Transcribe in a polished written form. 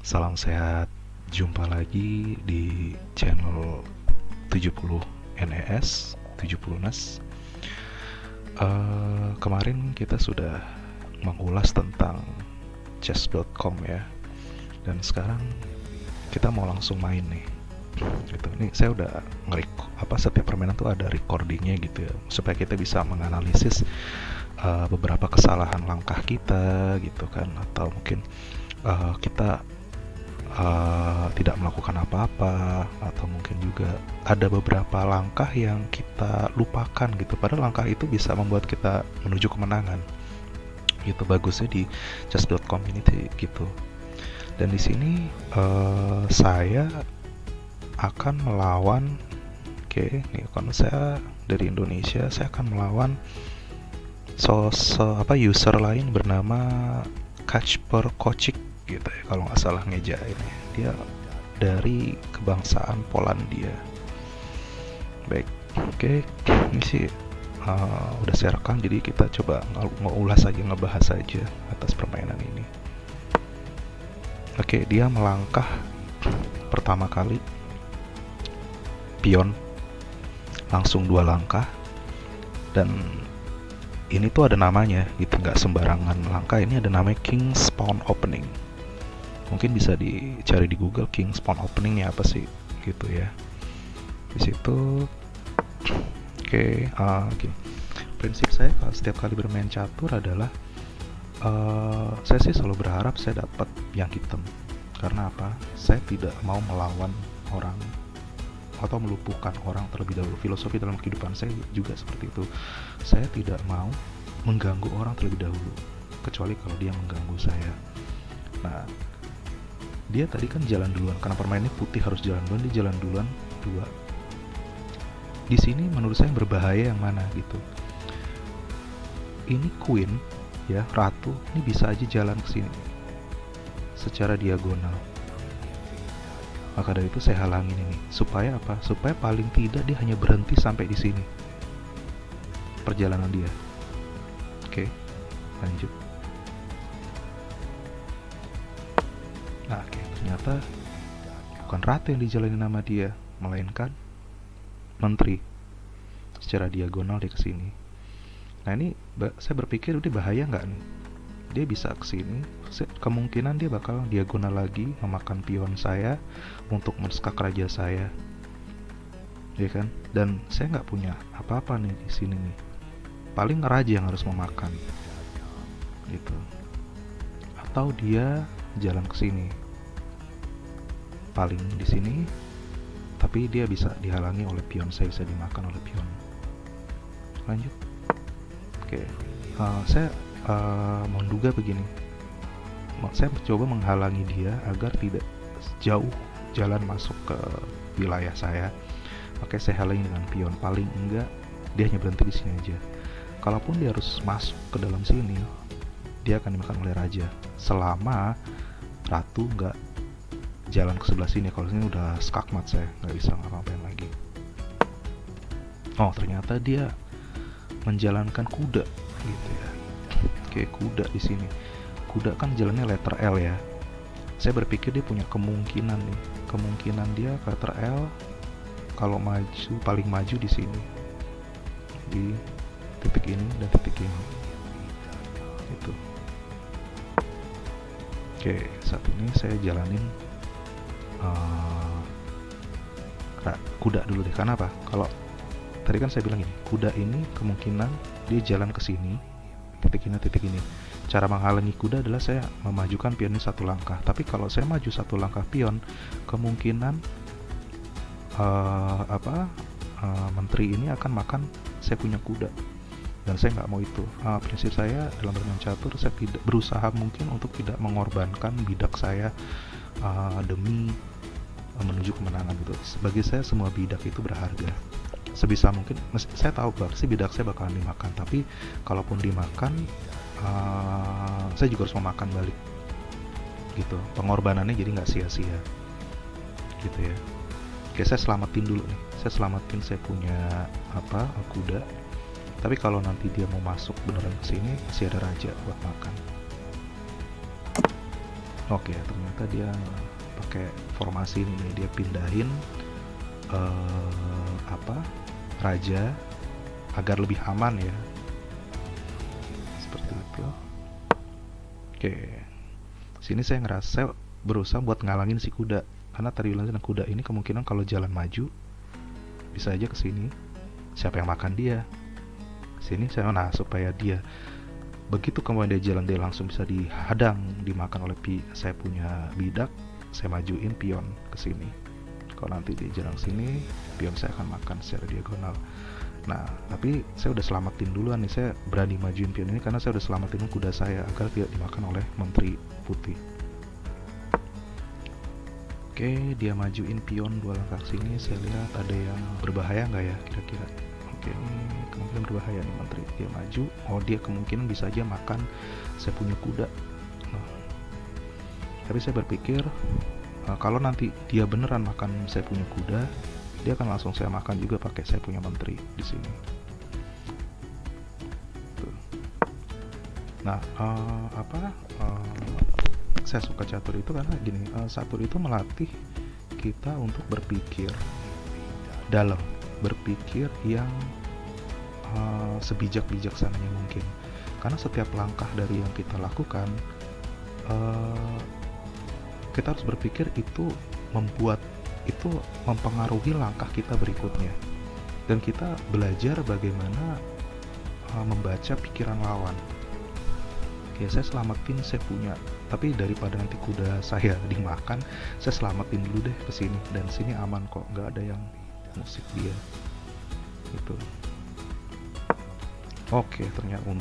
Salam sehat, jumpa lagi di channel 70 NES, 70 NES. Kemarin kita sudah mengulas tentang chess.com ya, dan sekarang kita mau langsung main nih. Gitu. Ini saya udah setiap permainan tuh ada recordingnya gitu ya, supaya kita bisa menganalisis beberapa kesalahan langkah kita gitu kan, atau mungkin kita tidak melakukan apa-apa, atau mungkin juga ada beberapa langkah yang kita lupakan gitu, padahal langkah itu bisa membuat kita menuju kemenangan gitu. Bagusnya di chess.com ini gitu. Dan di sini saya akan melawan, nih kalau saya dari Indonesia, saya akan melawan user lain bernama Kacper Kocik gitu ya, kalau nggak salah ngeja ini. Dia dari kebangsaan Polandia. Baik, ini sih udah saya rekam, jadi kita coba ngulas aja, ngebahas aja atas permainan ini. Dia melangkah pertama kali pion langsung 2 langkah, dan ini tuh ada namanya gitu, nggak sembarangan langkah. Ini ada namanya King's Pawn Opening. Mungkin bisa dicari di Google, King's Pawn Opening apa sih gitu ya. Di situ gini. Prinsip saya kalau setiap kali bermain catur adalah saya sih selalu berharap saya dapat yang hitam. Karena apa? Saya tidak mau melawan orang atau melumpuhkan orang terlebih dahulu. Filosofi dalam kehidupan saya juga seperti itu. Saya tidak mau mengganggu orang terlebih dahulu, kecuali kalau dia mengganggu saya. Nah, dia tadi kan jalan duluan, karena permainnya putih harus jalan duluan, dia jalan duluan 2. Di sini menurut saya yang berbahaya yang mana gitu. Ini queen ya, ratu, ini bisa aja jalan ke sini secara diagonal. Maka dari itu saya halangin ini. Supaya apa? Supaya paling tidak dia hanya berhenti sampai di sini perjalanan dia. Lanjut. Nah, ternyata bukan ratu yang dijalani nama dia, melainkan menteri. Secara diagonal dia ke sini. Nah, ini saya berpikir udah bahaya nggak nih? Dia bisa ke sini, kemungkinan dia bakal diagonal lagi, memakan pion saya untuk menskak raja saya, ya kan? Dan saya nggak punya apa-apa nih di sini nih. Paling raja yang harus memakan, gitu. Atau dia jalan ke sini, paling di sini, tapi dia bisa dihalangi oleh pion saya, bisa dimakan oleh pion. Lanjut. Saya menduga begini, saya mencoba menghalangi dia agar tidak jauh jalan masuk ke wilayah saya. Saya halangi dengan pion, paling enggak dia hanya berhenti di sini aja. Kalaupun dia harus masuk ke dalam sini, dia akan dimakan oleh raja selama ratu nggak jalan ke sebelah sini. Kalau sini udah skakmat, saya nggak bisa ngapa-ngapain lagi. Ternyata dia menjalankan kuda gitu ya. Kuda di sini. Kuda kan jalannya letter L ya. Saya berpikir dia punya kemungkinan nih. Kemungkinan dia letter L kalau maju, paling maju di sini. Di titik ini dan titik ini. Gitu. Saat ini saya jalanin kuda dulu deh. Karena apa? Kalau tadi kan saya bilang ini, kuda ini kemungkinan dia jalan ke sini, titik ini. Cara menghalangi kuda adalah saya memajukan pion ini 1 langkah. Tapi kalau saya maju 1 langkah pion, kemungkinan menteri ini akan makan saya punya kuda, dan saya nggak mau itu. Prinsip saya dalam bermain catur, saya tidak berusaha mungkin untuk tidak mengorbankan bidak saya demi menuju kemenangan gitu. Bagi saya semua bidak itu berharga. Sebisa mungkin, saya tahu pasti bidak saya bakalan dimakan, tapi kalaupun dimakan, saya juga harus memakan balik gitu. Pengorbanannya jadi nggak sia-sia gitu ya. Saya selamatin dulu nih, saya punya kuda. Tapi kalau nanti dia mau masuk beneran ke sini, masih ada raja buat makan. Oke, ternyata dia pakai formasi ini nih, dia pindahin raja agar lebih aman ya, seperti itu. Oke, sini saya ngerasa berusaha buat ngalangin si kuda, karena tadi bilang kuda ini kemungkinan kalau jalan maju bisa aja ke sini. Siapa yang makan dia? Sini saya, nah supaya dia begitu kemudian dia jalan, dia langsung bisa dihadang, dimakan oleh saya punya bidak. Saya majuin pion ke sini. Kalau nanti dia jalan sini, pion saya akan makan secara diagonal. Nah, tapi saya udah selamatin duluan nih. Saya berani majuin pion ini karena saya udah selamatin kuda saya agar tidak dimakan oleh menteri putih. Oke, dia majuin pion 2 langkah sini. Saya lihat ada yang berbahaya nggak ya kira-kira. Oke, ini kemungkinan berbahaya nih menteri. Dia maju, dia kemungkinan bisa aja makan saya punya kuda. Nah, tapi saya berpikir kalau nanti dia beneran makan saya punya kuda, dia akan langsung saya makan juga pakai saya punya menteri di sini. Tuh. Nah, saya suka catur itu karena gini, catur itu melatih kita untuk berpikir dalam, berpikir yang sebijak-bijaksananya mungkin. Karena setiap langkah dari yang kita lakukan, kita harus berpikir itu mempengaruhi langkah kita berikutnya. Dan kita belajar bagaimana membaca pikiran lawan. Ya, saya selamatin saya punya, tapi daripada nanti kuda saya dimakan, saya selamatin dulu deh ke sini, dan sini aman kok, nggak ada yang musik dia gitu. Oke, ternyata